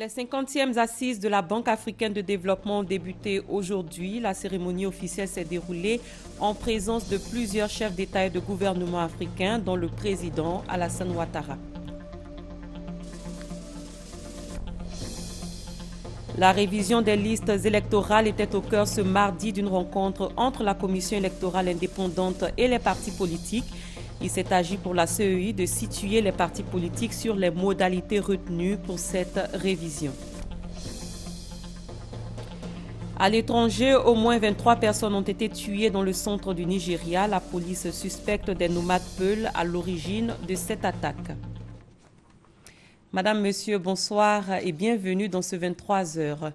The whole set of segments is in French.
Les 50e assises de la Banque africaine de développement ont débuté aujourd'hui. La cérémonie officielle s'est déroulée en présence de plusieurs chefs d'État et de gouvernement africains, dont le président Alassane Ouattara. La révision des listes électorales était au cœur ce mardi d'une rencontre entre la Commission électorale indépendante et les partis politiques. Il s'est agi pour la CEI de situer les partis politiques sur les modalités retenues pour cette révision. À l'étranger, au moins 23 personnes ont été tuées dans le centre du Nigeria. La police suspecte des nomades Peuls à l'origine de cette attaque. Madame, Monsieur, bonsoir et bienvenue dans ce 23 heures.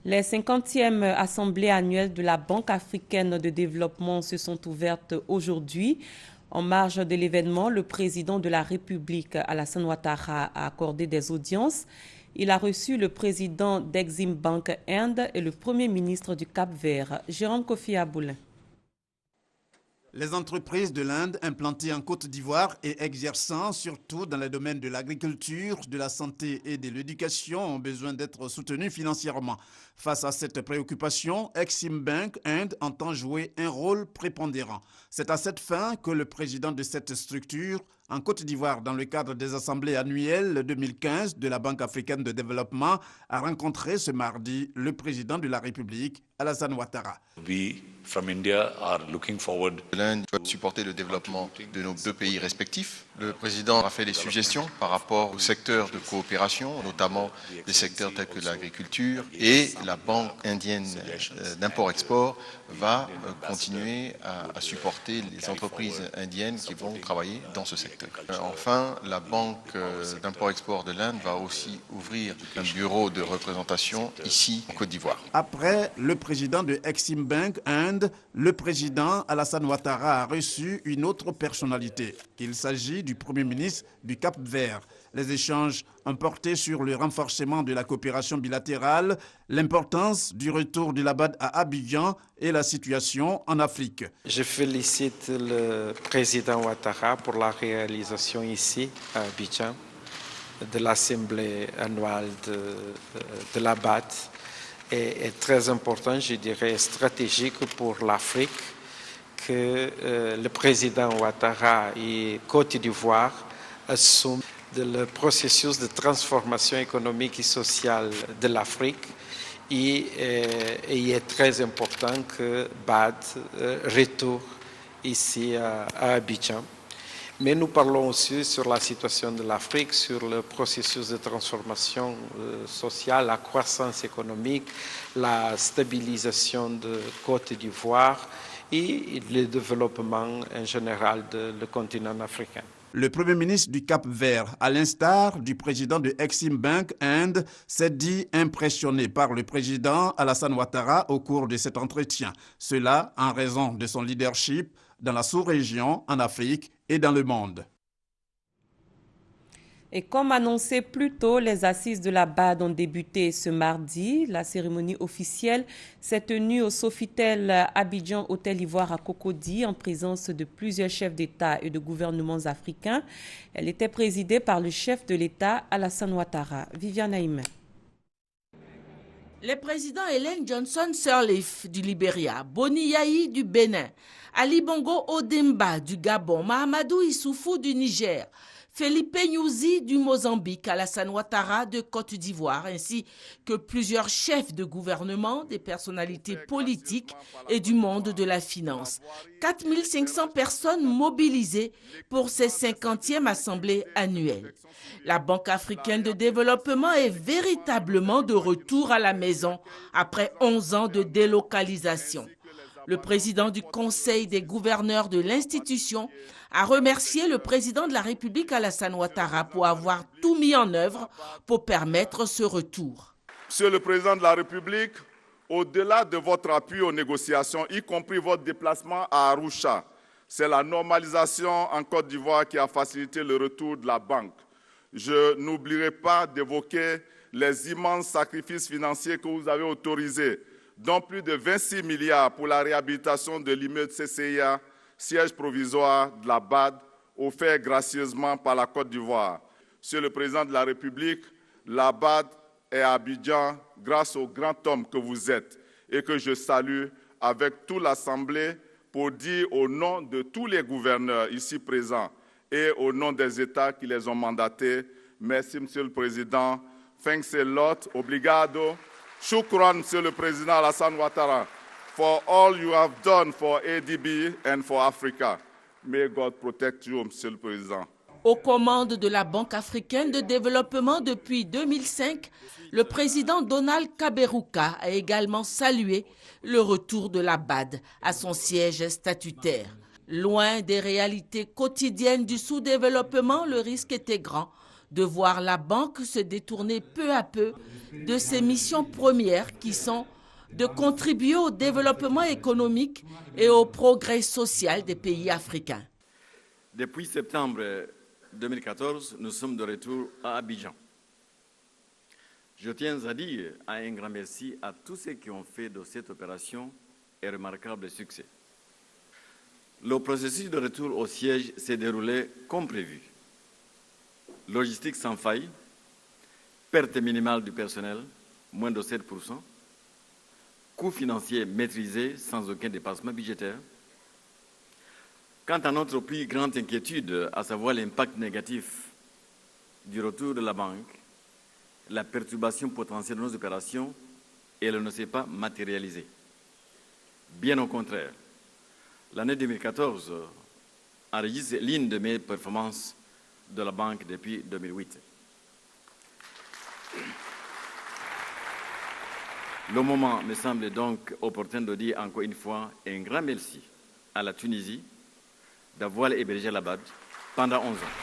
Les 50e assemblées annuelles de la Banque africaine de développement se sont ouvertes aujourd'hui. En marge de l'événement, le président de la République, Alassane Ouattara, a accordé des audiences. Il a reçu le président d'Exim Bank Inde et le premier ministre du Cap-Vert, Jérôme Kofi Aboulin. Les entreprises de l'Inde implantées en Côte d'Ivoire et exerçant surtout dans les domaines de l'agriculture, de la santé et de l'éducation ont besoin d'être soutenues financièrement. Face à cette préoccupation, Exim Bank Inde entend jouer un rôle prépondérant. C'est à cette fin que le président de cette structure en Côte d'Ivoire, dans le cadre des assemblées annuelles 2015 de la Banque africaine de développement, a rencontré ce mardi le président de la République, Alassane Ouattara. L'Inde doit supporter le développement de nos deux pays respectifs. Le président a fait des suggestions par rapport aux secteurs de coopération, notamment des secteurs tels que l'agriculture, et la Banque indienne d'import-export va continuer à supporter les entreprises indiennes qui vont travailler dans ce secteur. Enfin, la Banque d'import-export de l'Inde va aussi ouvrir un bureau de représentation ici en Côte d'Ivoire. Après le président de Exim Bank Inde, le président Alassane Ouattara a reçu une autre personnalité. Il s'agit du Premier ministre du Cap-Vert. Les échanges ont porté sur le renforcement de la coopération bilatérale, l'importance du retour de la BAD à Abidjan et la situation en Afrique. Je félicite le président Ouattara pour la réalisation ici à Abidjan de l'Assemblée annuelle de la BAD. Est très important, je dirais stratégique pour l'Afrique, que le président Ouattara et Côte d'Ivoire assument le processus de transformation économique et sociale de l'Afrique. Et il est très important que BAD retourne ici à Abidjan. Mais nous parlons aussi sur la situation de l'Afrique, sur le processus de transformation sociale, la croissance économique, la stabilisation de Côte d'Ivoire et le développement en général du continent africain. Le Premier ministre du Cap-Vert, à l'instar du président de Exim Bank Inde, s'est dit impressionné par le président Alassane Ouattara au cours de cet entretien. Cela en raison de son leadership dans la sous-région, en Afrique et dans le monde. Et comme annoncé plus tôt, les assises de la BAD ont débuté ce mardi. La cérémonie officielle s'est tenue au Sofitel Abidjan Hôtel Ivoire à Cocody en présence de plusieurs chefs d'État et de gouvernements africains. Elle était présidée par le chef de l'État Alassane Ouattara. Viviane Aïmé. Les présidents Ellen Johnson Sirleaf du Libéria, Boni Yahi du Bénin, Ali Bongo Odemba du Gabon, Mahamadou Issoufou du Niger, Felipe Nyusi du Mozambique, Alassane Ouattara de Côte d'Ivoire, ainsi que plusieurs chefs de gouvernement, des personnalités politiques et du monde de la finance. 4500 personnes mobilisées pour ces 50e assemblées annuelles. La Banque africaine de développement est véritablement de retour à la maison après 11 ans de délocalisation. Le président du Conseil des gouverneurs de l'institution a remercié le président de la République Alassane Ouattara pour avoir tout mis en œuvre pour permettre ce retour. Monsieur le président de la République, au-delà de votre appui aux négociations, y compris votre déplacement à Arusha, c'est la normalisation en Côte d'Ivoire qui a facilité le retour de la banque. Je n'oublierai pas d'évoquer les immenses sacrifices financiers que vous avez autorisés, dont plus de 26 milliards pour la réhabilitation de l'immeuble CCIA, siège provisoire de la BAD, offert gracieusement par la Côte d'Ivoire. Monsieur le Président de la République, la BAD est à Abidjan grâce au grand homme que vous êtes et que je salue avec toute l'Assemblée pour dire au nom de tous les gouverneurs ici présents et au nom des États qui les ont mandatés, merci Monsieur le Président, thanks a lot, obrigado, shukran Monsieur le Président Alassane Ouattara for all you have done for ADB and for Africa. May God protect you, Monsieur le Président. Aux commandes de la Banque africaine de développement depuis 2005, le président Donald Kaberuka a également salué le retour de la BAD à son siège statutaire. Loin des réalités quotidiennes du sous-développement, le risque était grand de voir la banque se détourner peu à peu de ses missions premières qui sont de contribuer au développement économique et au progrès social des pays africains. Depuis septembre 2014, nous sommes de retour à Abidjan. Je tiens à dire un grand merci à tous ceux qui ont fait de cette opération un remarquable succès. Le processus de retour au siège s'est déroulé comme prévu. Logistique sans faille, perte minimale du personnel, moins de 7%, coûts financiers maîtrisés sans aucun dépassement budgétaire. Quant à notre plus grande inquiétude, à savoir l'impact négatif du retour de la banque, la perturbation potentielle de nos opérations, elle ne s'est pas matérialisée. Bien au contraire, l'année 2014 enregistre l'une de mes performances de la banque depuis 2008. Le moment me semble donc opportun de dire encore une fois un grand merci à la Tunisie d'avoir hébergé la BAD pendant 11 ans.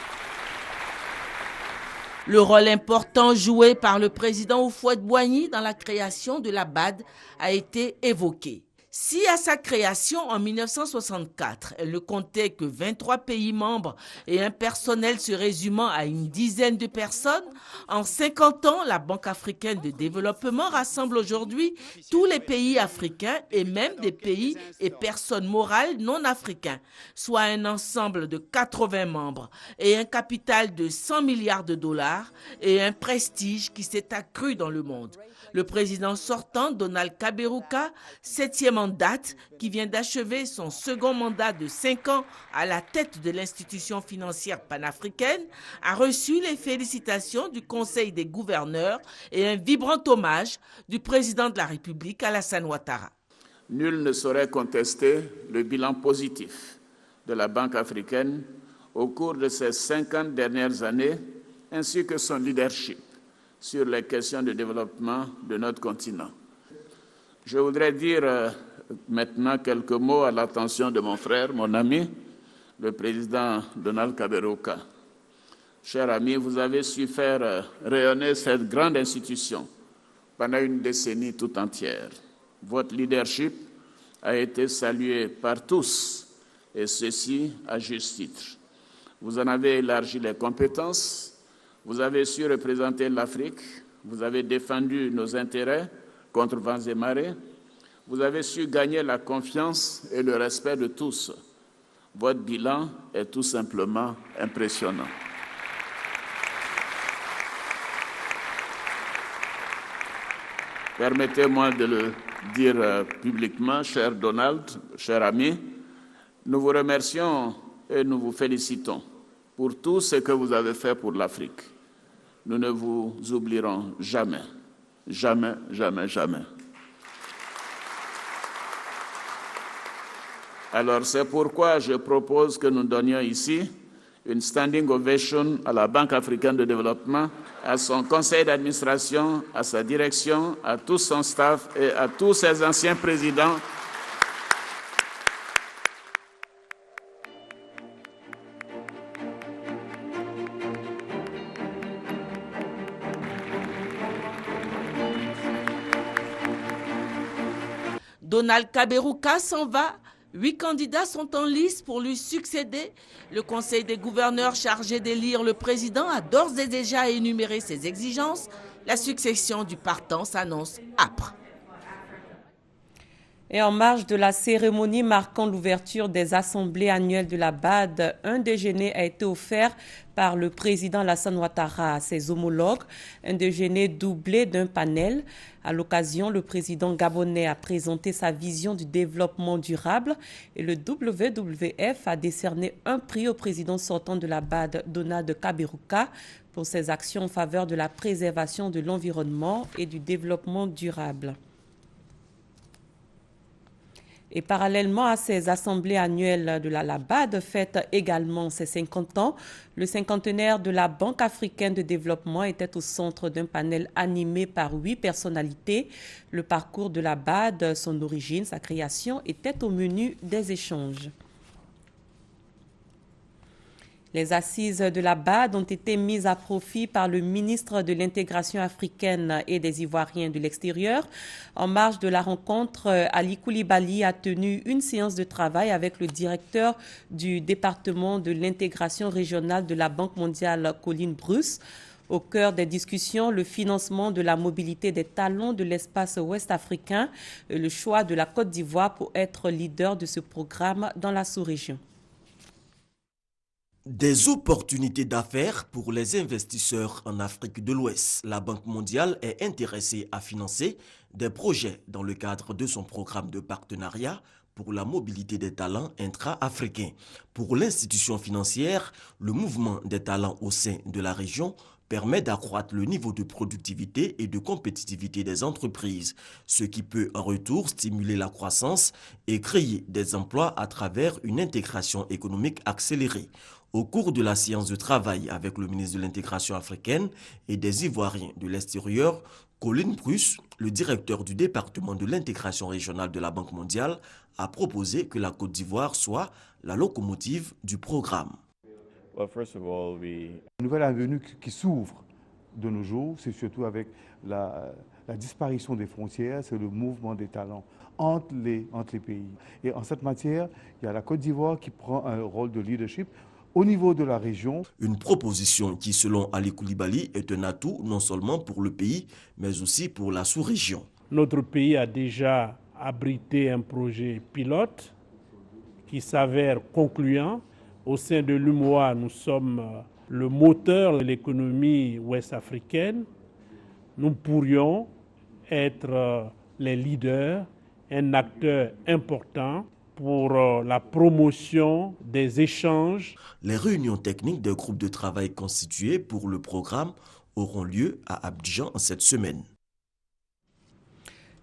Le rôle important joué par le président Houphouët-Boigny dans la création de la BAD a été évoqué. Si à sa création en 1964, elle ne comptait que 23 pays membres et un personnel se résumant à une dizaine de personnes, en 50 ans, la Banque africaine de développement rassemble aujourd'hui tous les pays africains et même des pays et personnes morales non africains, soit un ensemble de 80 membres et un capital de 100 milliards de dollars et un prestige qui s'est accru dans le monde. Le président sortant, Donald Kaberuka, 7e en date, qui vient d'achever son second mandat de 5 ans à la tête de l'institution financière panafricaine, a reçu les félicitations du Conseil des gouverneurs et un vibrant hommage du président de la République, Alassane Ouattara. Nul ne saurait contester le bilan positif de la Banque africaine au cours de ces 50 dernières années, ainsi que son leadership sur les questions de développement de notre continent. Je voudrais dire maintenant quelques mots à l'attention de mon frère, mon ami, le président Donald Kaberuka. Cher ami, vous avez su faire rayonner cette grande institution pendant une décennie tout entière. Votre leadership a été salué par tous, et ceci à juste titre. Vous en avez élargi les compétences. Vous avez su représenter l'Afrique, vous avez défendu nos intérêts contre vents et marées, vous avez su gagner la confiance et le respect de tous. Votre bilan est tout simplement impressionnant. Permettez-moi de le dire publiquement, cher Donald, cher ami, nous vous remercions et nous vous félicitons pour tout ce que vous avez fait pour l'Afrique. Nous ne vous oublierons jamais, jamais, jamais, jamais. Alors c'est pourquoi je propose que nous donnions ici une standing ovation à la Banque africaine de développement, à son conseil d'administration, à sa direction, à tout son staff et à tous ses anciens présidents. Donald Kaberuka s'en va. 8 candidats sont en lice pour lui succéder. Le Conseil des gouverneurs chargé d'élire le président a d'ores et déjà énuméré ses exigences. La succession du partant s'annonce âpre. Et en marge de la cérémonie marquant l'ouverture des assemblées annuelles de la BAD, un déjeuner a été offert par le président Alassane Ouattara à ses homologues, un déjeuner doublé d'un panel. À l'occasion, le président gabonais a présenté sa vision du développement durable et le WWF a décerné un prix au président sortant de la BAD, Donald Kaberuka, pour ses actions en faveur de la préservation de l'environnement et du développement durable. Et parallèlement à ces assemblées annuelles de la BAD fête également ses 50 ans, le cinquantenaire de la Banque africaine de développement était au centre d'un panel animé par 8 personnalités. Le parcours de la BAD, son origine, sa création était au menu des échanges. Les assises de la BAD ont été mises à profit par le ministre de l'Intégration africaine et des Ivoiriens de l'extérieur. En marge de la rencontre, Ali Koulibaly a tenu une séance de travail avec le directeur du département de l'intégration régionale de la Banque mondiale, Colin Bruce. Au cœur des discussions, le financement de la mobilité des talents de l'espace ouest-africain et le choix de la Côte d'Ivoire pour être leader de ce programme dans la sous-région. Des opportunités d'affaires pour les investisseurs en Afrique de l'Ouest. La Banque mondiale est intéressée à financer des projets dans le cadre de son programme de partenariat pour la mobilité des talents intra-africains. Pour l'institution financière, le mouvement des talents au sein de la région permet d'accroître le niveau de productivité et de compétitivité des entreprises, ce qui peut en retour stimuler la croissance et créer des emplois à travers une intégration économique accélérée. Au cours de la séance de travail avec le ministre de l'Intégration africaine et des Ivoiriens de l'extérieur, Colin Bruce, le directeur du département de l'intégration régionale de la Banque mondiale, a proposé que la Côte d'Ivoire soit la locomotive du programme. Une nouvelle avenue qui s'ouvre de nos jours, c'est surtout avec la disparition des frontières, c'est le mouvement des talents entre les pays. Et en cette matière, il y a la Côte d'Ivoire qui prend un rôle de leadership au niveau de la région. Une proposition qui, selon Ali Koulibaly, est un atout non seulement pour le pays, mais aussi pour la sous-région. Notre pays a déjà abrité un projet pilote qui s'avère concluant. Au sein de l'UMOA, nous sommes le moteur de l'économie ouest-africaine. Nous pourrions être les leaders, un acteur important pour la promotion des échanges. Les réunions techniques des groupes de travail constitués pour le programme auront lieu à Abidjan en cette semaine.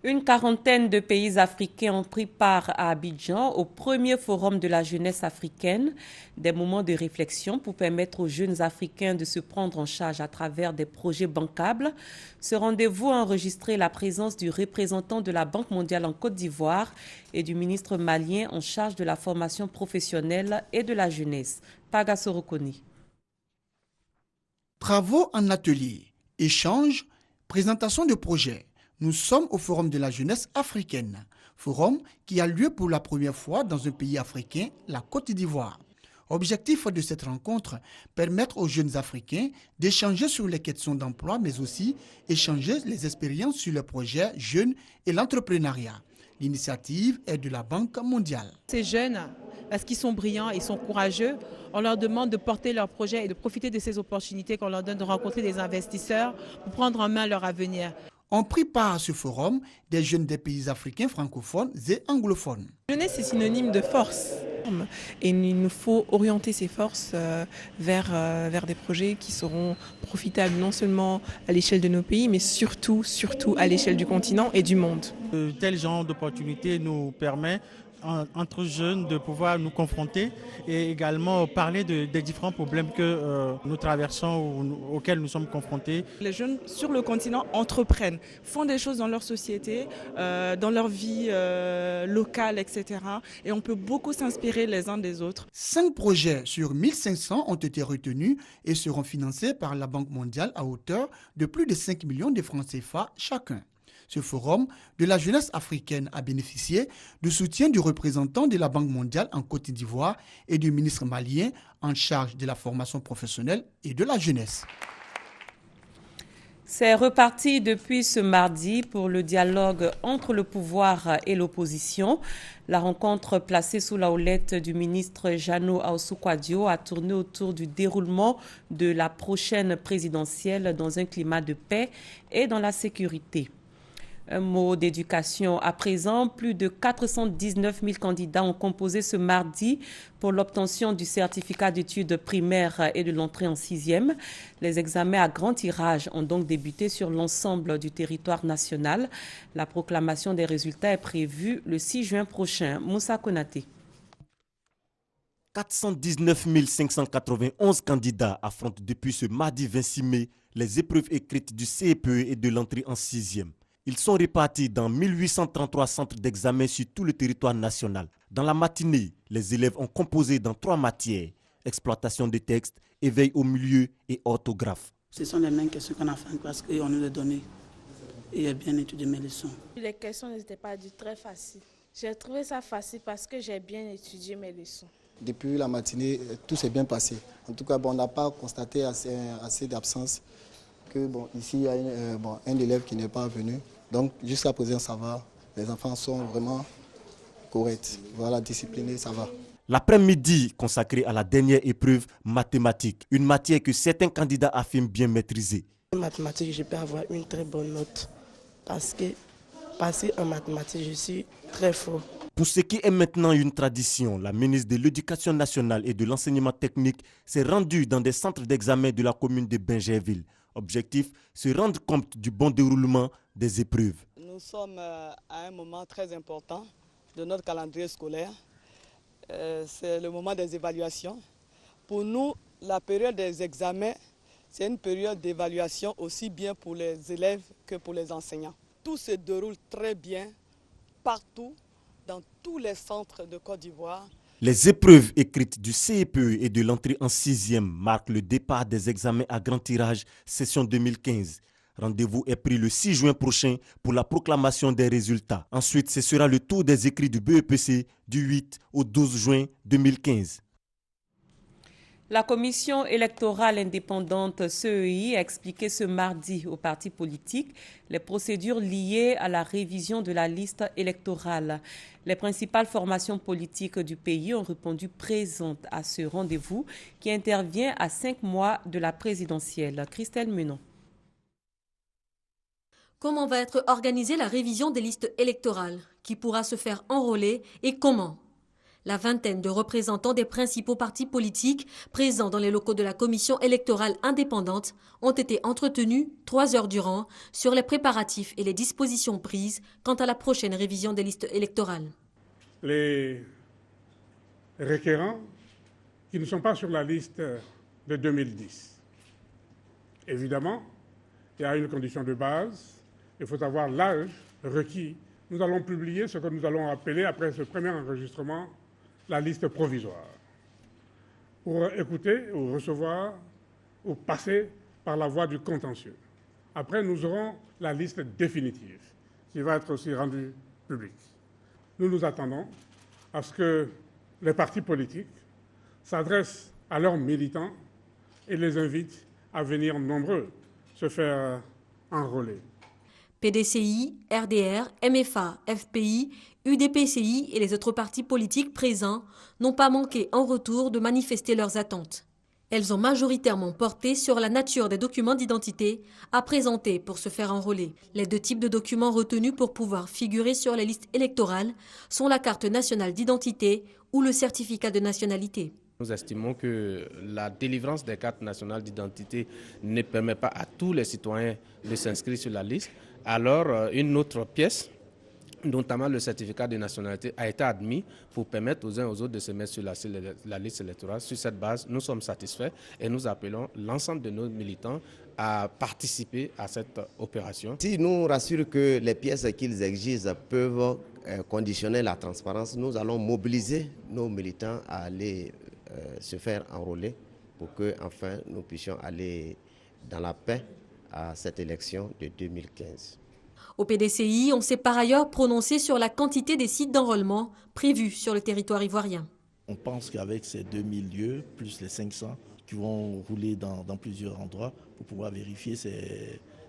Une quarantaine de pays africains ont pris part à Abidjan au premier forum de la jeunesse africaine, des moments de réflexion pour permettre aux jeunes africains de se prendre en charge à travers des projets bancables. Ce rendez-vous a enregistré la présence du représentant de la Banque mondiale en Côte d'Ivoire et du ministre malien en charge de la formation professionnelle et de la jeunesse, Paga Sorokoni. Travaux en atelier, échanges, présentation de projets. Nous sommes au Forum de la jeunesse africaine, forum qui a lieu pour la première fois dans un pays africain, la Côte d'Ivoire. Objectif de cette rencontre, permettre aux jeunes Africains d'échanger sur les questions d'emploi, mais aussi échanger les expériences sur les projets jeunes et l'entrepreneuriat. L'initiative est de la Banque mondiale. Ces jeunes, parce qu'ils sont brillants et sont courageux, on leur demande de porter leurs projets et de profiter de ces opportunités qu'on leur donne de rencontrer des investisseurs pour prendre en main leur avenir. Ont pris part à ce forum des jeunes des pays africains francophones et anglophones. La jeunesse est synonyme de force et il nous faut orienter ces forces vers des projets qui seront profitables non seulement à l'échelle de nos pays mais surtout à l'échelle du continent et du monde. Tel genre d'opportunité nous permet entre jeunes de pouvoir nous confronter et également parler des différents problèmes que nous traversons ou auxquels nous sommes confrontés. Les jeunes sur le continent entreprennent, font des choses dans leur société, dans leur vie locale, etc. Et on peut beaucoup s'inspirer les uns des autres. 5 projets sur 1500 ont été retenus et seront financés par la Banque mondiale à hauteur de plus de 5 millions de francs CFA chacun. Ce forum de la jeunesse africaine a bénéficié du soutien du représentant de la Banque mondiale en Côte d'Ivoire et du ministre malien en charge de la formation professionnelle et de la jeunesse. C'est reparti depuis ce mardi pour le dialogue entre le pouvoir et l'opposition. La rencontre placée sous la houlette du ministre Jano Aousou-Kouadio a tourné autour du déroulement de la prochaine présidentielle dans un climat de paix et dans la sécurité. Un mot d'éducation à présent. Plus de 419 000 candidats ont composé ce mardi pour l'obtention du certificat d'études primaires et de l'entrée en 6e. Les examens à grand tirage ont donc débuté sur l'ensemble du territoire national. La proclamation des résultats est prévue le 6 juin prochain. Moussa Konaté. 419 591 candidats affrontent depuis ce mardi 26 mai les épreuves écrites du CPE et de l'entrée en 6e. Ils sont répartis dans 1833 centres d'examen sur tout le territoire national. Dans la matinée, les élèves ont composé dans 3 matières, exploitation des textes, éveil au milieu et orthographe. Ce sont les mêmes questions qu'on a fait en classe et on nous les donnait. Et j'ai bien étudié mes leçons. Les questions n'étaient pas très faciles. J'ai trouvé ça facile parce que j'ai bien étudié mes leçons. Depuis la matinée, tout s'est bien passé. En tout cas, on n'a pas constaté assez d'absence. Ici, il y a un élève qui n'est pas venu. Donc, jusqu'à présent, ça va. Les enfants sont vraiment corrects. Voilà, disciplinés, ça va. L'après-midi consacré à la dernière épreuve mathématique, une matière que certains candidats affirment bien maîtriser. En mathématiques, je peux avoir une très bonne note parce qu'en mathématiques, je suis très fort. Pour ce qui est maintenant une tradition, la ministre de l'Éducation nationale et de l'enseignement technique s'est rendue dans des centres d'examen de la commune de Bingerville. Objectif, se rendre compte du bon déroulement des épreuves. Nous sommes à un moment très important de notre calendrier scolaire. C'est le moment des évaluations. Pour nous, la période des examens, c'est une période d'évaluation aussi bien pour les élèves que pour les enseignants. Tout se déroule très bien partout, dans tous les centres de Côte d'Ivoire. Les épreuves écrites du CPE et de l'entrée en 6e marquent le départ des examens à grand tirage session 2015. Rendez-vous est pris le 6 juin prochain pour la proclamation des résultats. Ensuite, ce sera le tour des écrits du BEPC du 8 au 12 juin 2015. La commission électorale indépendante CEI a expliqué ce mardi aux partis politiques les procédures liées à la révision de la liste électorale. Les principales formations politiques du pays ont répondu présentes à ce rendez-vous qui intervient à 5 mois de la présidentielle. Christelle Menon. Comment va être organisée la révision des listes électorales? Qui pourra se faire enrôler et comment? La vingtaine de représentants des principaux partis politiques présents dans les locaux de la commission électorale indépendante ont été entretenus 3 heures durant sur les préparatifs et les dispositions prises quant à la prochaine révision des listes électorales. Les requérants qui ne sont pas sur la liste de 2010. Évidemment, il y a une condition de base, il faut avoir l'âge requis. Nous allons publier ce que nous allons appeler, après ce premier enregistrement, la liste provisoire, pour écouter ou recevoir ou passer par la voie du contentieux. Après, nous aurons la liste définitive, qui va être aussi rendue publique. Nous nous attendons à ce que les partis politiques s'adressent à leurs militants et les invitent à venir nombreux se faire enrôler. PDCI, RDR, MFA, FPI, UDPCI et les autres partis politiques présents n'ont pas manqué en retour de manifester leurs attentes. Elles ont majoritairement porté sur la nature des documents d'identité à présenter pour se faire enrôler. Les 2 types de documents retenus pour pouvoir figurer sur les listes électorales sont la carte nationale d'identité ou le certificat de nationalité. Nous estimons que la délivrance des cartes nationales d'identité ne permet pas à tous les citoyens de s'inscrire sur la liste. Alors, une autre pièce, notamment le certificat de nationalité, a été admis pour permettre aux uns et aux autres de se mettre sur la liste électorale. Sur cette base, nous sommes satisfaits et nous appelons l'ensemble de nos militants à participer à cette opération. Si nous rassurent que les pièces qu'ils exigent peuvent conditionner la transparence, nous allons mobiliser nos militants à aller se faire enrôler pour que enfin nous puissions aller dans la paix à cette élection de 2015. Au PDCI, on s'est par ailleurs prononcé sur la quantité des sites d'enrôlement prévus sur le territoire ivoirien. On pense qu'avec ces 2000 lieux, plus les 500 qui vont rouler dans plusieurs endroits pour pouvoir vérifier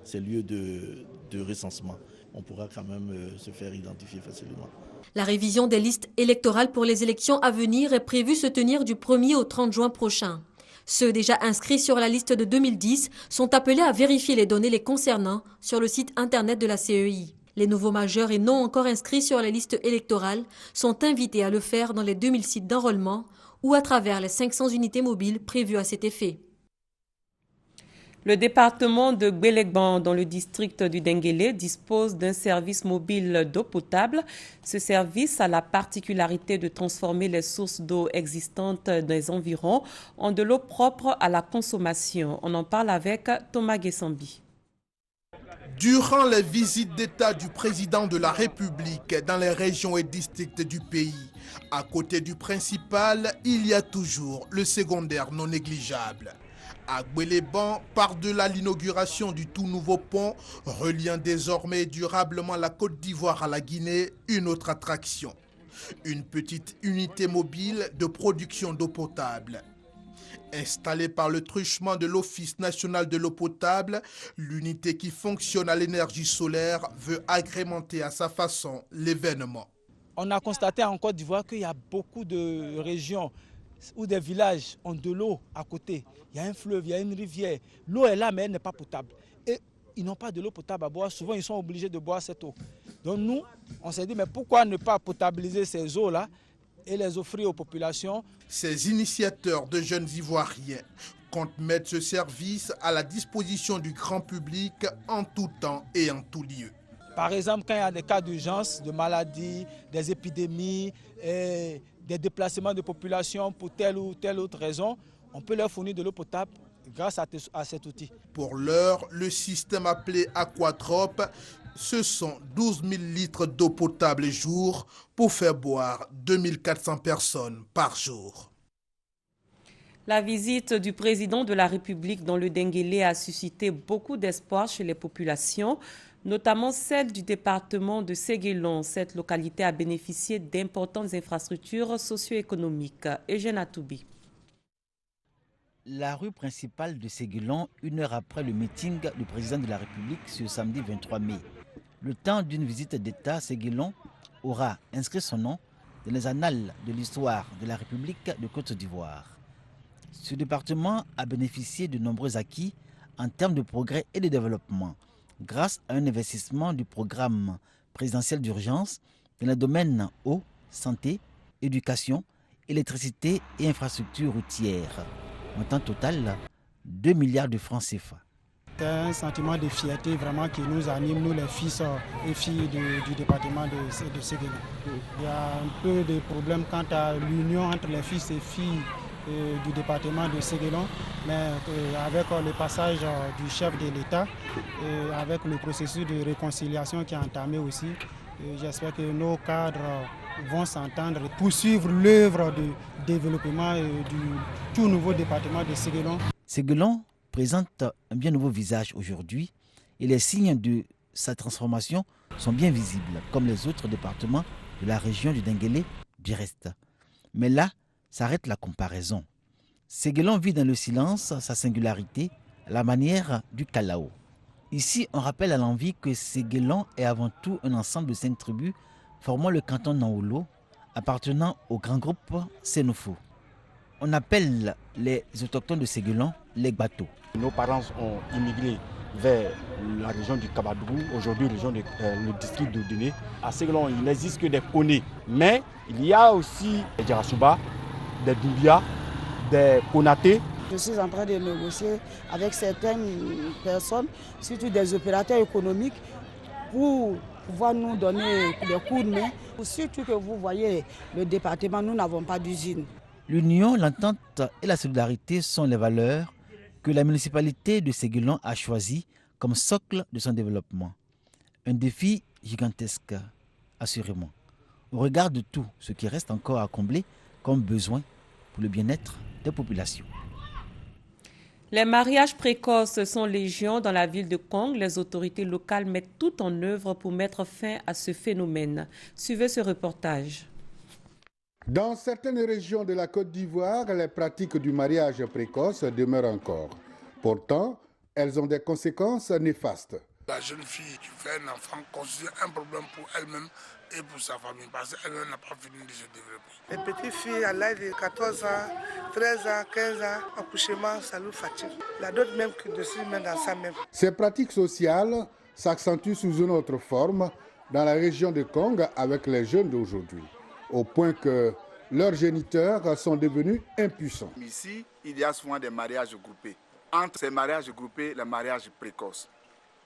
ces lieux de recensement. On pourra quand même se faire identifier facilement. La révision des listes électorales pour les élections à venir est prévue se tenir du 1er au 30 juin prochain. Ceux déjà inscrits sur la liste de 2010 sont appelés à vérifier les données les concernant sur le site internet de la CEI. Les nouveaux majeurs et non encore inscrits sur la liste électorale sont invités à le faire dans les 2000 sites d'enrôlement ou à travers les 500 unités mobiles prévues à cet effet. Le département de Gbéléban, dans le district du Denguélé, dispose d'un service mobile d'eau potable. Ce service a la particularité de transformer les sources d'eau existantes dans les environs en de l'eau propre à la consommation. On en parle avec Thomas Guessambi. Durant les visites d'État du président de la République dans les régions et districts du pays, à côté du principal, il y a toujours le secondaire non négligeable. À Gbéléban, par-delà l'inauguration du tout nouveau pont, reliant désormais durablement la Côte d'Ivoire à la Guinée, une autre attraction. Une petite unité mobile de production d'eau potable. Installée par le truchement de l'Office national de l'eau potable, l'unité qui fonctionne à l'énergie solaire veut agrémenter à sa façon l'événement. On a constaté en Côte d'Ivoire qu'il y a beaucoup de régions où des villages ont de l'eau à côté. Il y a un fleuve, il y a une rivière. L'eau est là, mais elle n'est pas potable. Et ils n'ont pas de l'eau potable à boire. Souvent, ils sont obligés de boire cette eau. Donc nous, on s'est dit, mais pourquoi ne pas potabiliser ces eaux-là et les offrir aux populations? Ces initiateurs de jeunes Ivoiriens comptent mettre ce service à la disposition du grand public en tout temps et en tout lieu. Par exemple, quand il y a des cas d'urgence, de maladies, des épidémies, des déplacements de population pour telle ou telle autre raison, on peut leur fournir de l'eau potable grâce à cet outil. Pour l'heure, le système appelé Aquadrop, ce sont 12 000 litres d'eau potable jour pour faire boire 2400 personnes par jour. La visite du président de la République dans le Denguélé a suscité beaucoup d'espoir chez les populations, notamment celle du département de Séguélon. Cette localité a bénéficié d'importantes infrastructures socio-économiques. Eugène Atoubi. La rue principale de Séguélon, une heure après le meeting du président de la République ce samedi 23 mai. Le temps d'une visite d'État, Séguélon aura inscrit son nom dans les annales de l'histoire de la République de Côte d'Ivoire. Ce département a bénéficié de nombreux acquis en termes de progrès et de développement, grâce à un investissement du programme présidentiel d'urgence dans les domaines eau, santé, éducation, électricité et infrastructures routières. Montant total, 2 milliards de francs CFA. C'est un sentiment de fierté vraiment qui nous anime, nous les fils et filles du département de Séguélon. Il y a un peu de problème quant à l'union entre les fils et filles du département de Séguélon, mais avec le passage du chef de l'État et avec le processus de réconciliation qui est entamé aussi, j'espère que nos cadres vont s'entendre et poursuivre l'œuvre de développement du tout nouveau département de Séguélon. Séguélon présente un bien nouveau visage aujourd'hui et les signes de sa transformation sont bien visibles, comme les autres départements de la région du Denguélé du reste. Mais là, s'arrête la comparaison. Séguélon vit dans le silence sa singularité, à la manière du Kalao. Ici, on rappelle à l'envi que Séguélon est avant tout un ensemble de 5 tribus formant le canton Naoulo, appartenant au grand groupe Sénofo. On appelle les autochtones de Séguélon les Gbato. Nos parents ont immigré vers la région du Kabadougou, aujourd'hui le district de Déné. À Séguélon, il n'existe que des Koné, mais il y a aussi des Djarasuba, des Doumbia, des Konaté. Je suis en train de négocier avec certaines personnes, surtout des opérateurs économiques, pour pouvoir nous donner des coups de main. Surtout que vous voyez, le département, nous n'avons pas d'usine. L'union, l'entente et la solidarité sont les valeurs que la municipalité de Séguélon a choisies comme socle de son développement. Un défi gigantesque, assurément, au regard de tout ce qui reste encore à combler comme besoin pour le bien-être des populations. Les mariages précoces sont légion dans la ville de Kong. Les autorités locales mettent tout en œuvre pour mettre fin à ce phénomène. Suivez ce reportage. Dans certaines régions de la Côte d'Ivoire, les pratiques du mariage précoce demeurent encore. Pourtant, elles ont des conséquences néfastes. La jeune fille qui fait un enfant constitue un problème pour elle-même et pour sa famille parce qu'elle-même n'a pas fini de se développer. Les petites filles à l'âge de 14 ans, 13 ans, 15 ans, accouchement, ça nous fatigue. Il y a d'autres même qui décident même dans ça même. Ces pratiques sociales s'accentuent sous une autre forme dans la région de Kong avec les jeunes d'aujourd'hui, au point que leurs géniteurs sont devenus impuissants. Ici, il y a souvent des mariages groupés. Entre ces mariages groupés, les mariages précoces,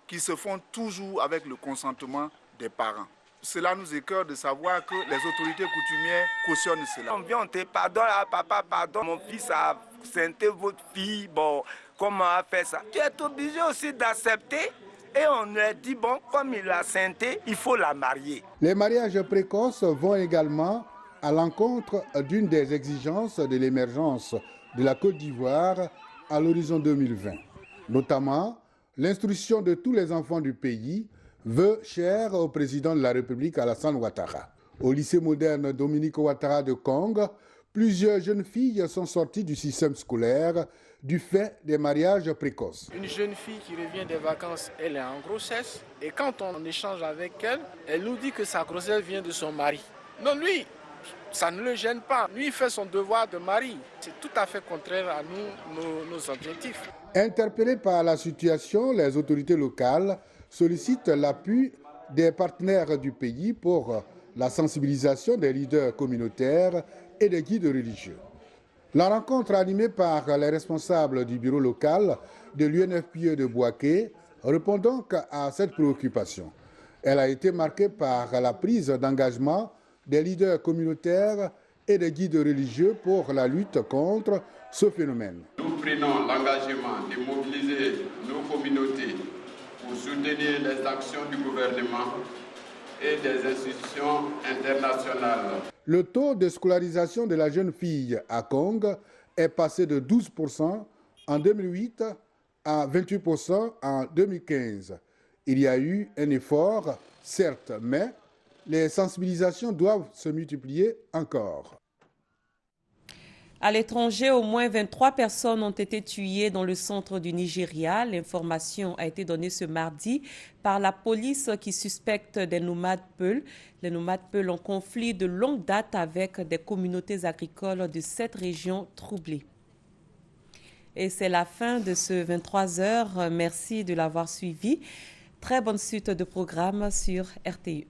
qui se font toujours avec le consentement des parents. Cela nous écoeure de savoir que les autorités coutumières cautionnent cela. On vient, on te pardonne, papa, pardon, mon fils a seinté votre fille, bon, comment a fait ça? Tu es obligé aussi d'accepter et on lui dit, bon, comme il a seinté, il faut la marier. Les mariages précoces vont également à l'encontre d'une des exigences de l'émergence de la Côte d'Ivoire à l'horizon 2020, notamment l'instruction de tous les enfants du pays, vœu cher au président de la République Alassane Ouattara. Au lycée moderne Dominique Ouattara de Kong, plusieurs jeunes filles sont sorties du système scolaire du fait des mariages précoces. Une jeune fille qui revient des vacances, elle est en grossesse et quand on échange avec elle, elle nous dit que sa grossesse vient de son mari. Non, lui, ça ne le gêne pas. Lui, il fait son devoir de mari. C'est tout à fait contraire à nous, nos objectifs. Interpellées par la situation, les autorités locales sollicitent l'appui des partenaires du pays pour la sensibilisation des leaders communautaires et des guides religieux. La rencontre animée par les responsables du bureau local de l'UNFPA de Bouaké répond donc à cette préoccupation. Elle a été marquée par la prise d'engagement des leaders communautaires et des guides religieux pour la lutte contre ce phénomène. Nous prenons l'engagement de mobiliser nos communautés pour soutenir les actions du gouvernement et des institutions internationales. Le taux de scolarisation de la jeune fille à Kong est passé de 12% en 2008 à 28% en 2015. Il y a eu un effort, certes, mais les sensibilisations doivent se multiplier encore. À l'étranger, au moins 23 personnes ont été tuées dans le centre du Nigeria. L'information a été donnée ce mardi par la police qui suspecte des nomades Peuls. Les nomades Peuls ont conflit de longue date avec des communautés agricoles de cette région troublée. Et c'est la fin de ce 23h. Merci de l'avoir suivi. Très bonne suite de programmes sur RTI1.